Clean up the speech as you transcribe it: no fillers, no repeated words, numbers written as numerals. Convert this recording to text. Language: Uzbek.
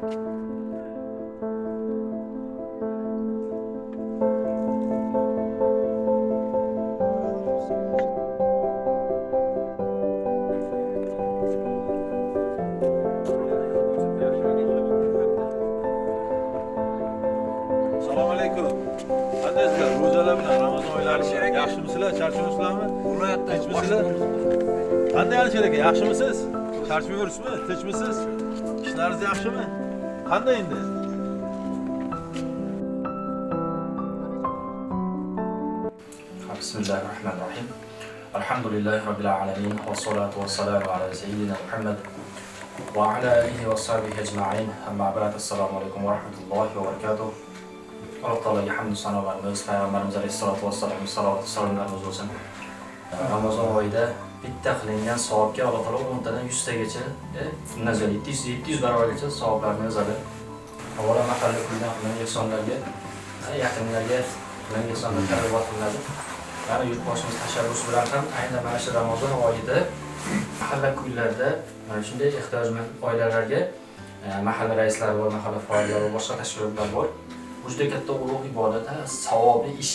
Assalomu alaykum. Qandaysizlar? Ro'zalar bilan Ramazon oylari yaxshimisizlar? Charchamasizlarmi? Tinchmisizlar? Qanday Alisher aka, yaxshimisiz? Charchamayapsizmi? Tinchmisiz? Ishlaringiz yaxshimi? Qanday endi? Bismillahirrahmanirrahim. Alhamdulillahi rabbil alamin va salatu vassalamu ala sayyidina Muhammad va ala alihi va sahbihi ajma'in. Amma ba'd. Assalomu alaykum va rahmatullohi va barakatuh. Alloh taolaga hamd sanolarimiz, payg'ambarimiz alayhisolatu vassalam salomlarimiz bo'lsin. Ramazon oyida bitta qilingan savobga Alloh taolo 10 tadan 100 tagacha, nazar 700 barobargacha savoblarni yozadi. Avvalo mahalla kundan qilgan ehsonlarga, yaqinlarga qilgan ehsonlar targ'ibot qilinadi. Mana yurtboshimiz tashabbusi bilan ham aynan mana shu Ramazon oyida mahalla kunlarda mana shunday ehtiyojmand oilalarga mahalla raislari va mahalla faollari va boshqa tashkilotlar bor. Bu juda katta ulug' ibodat, savobli ish.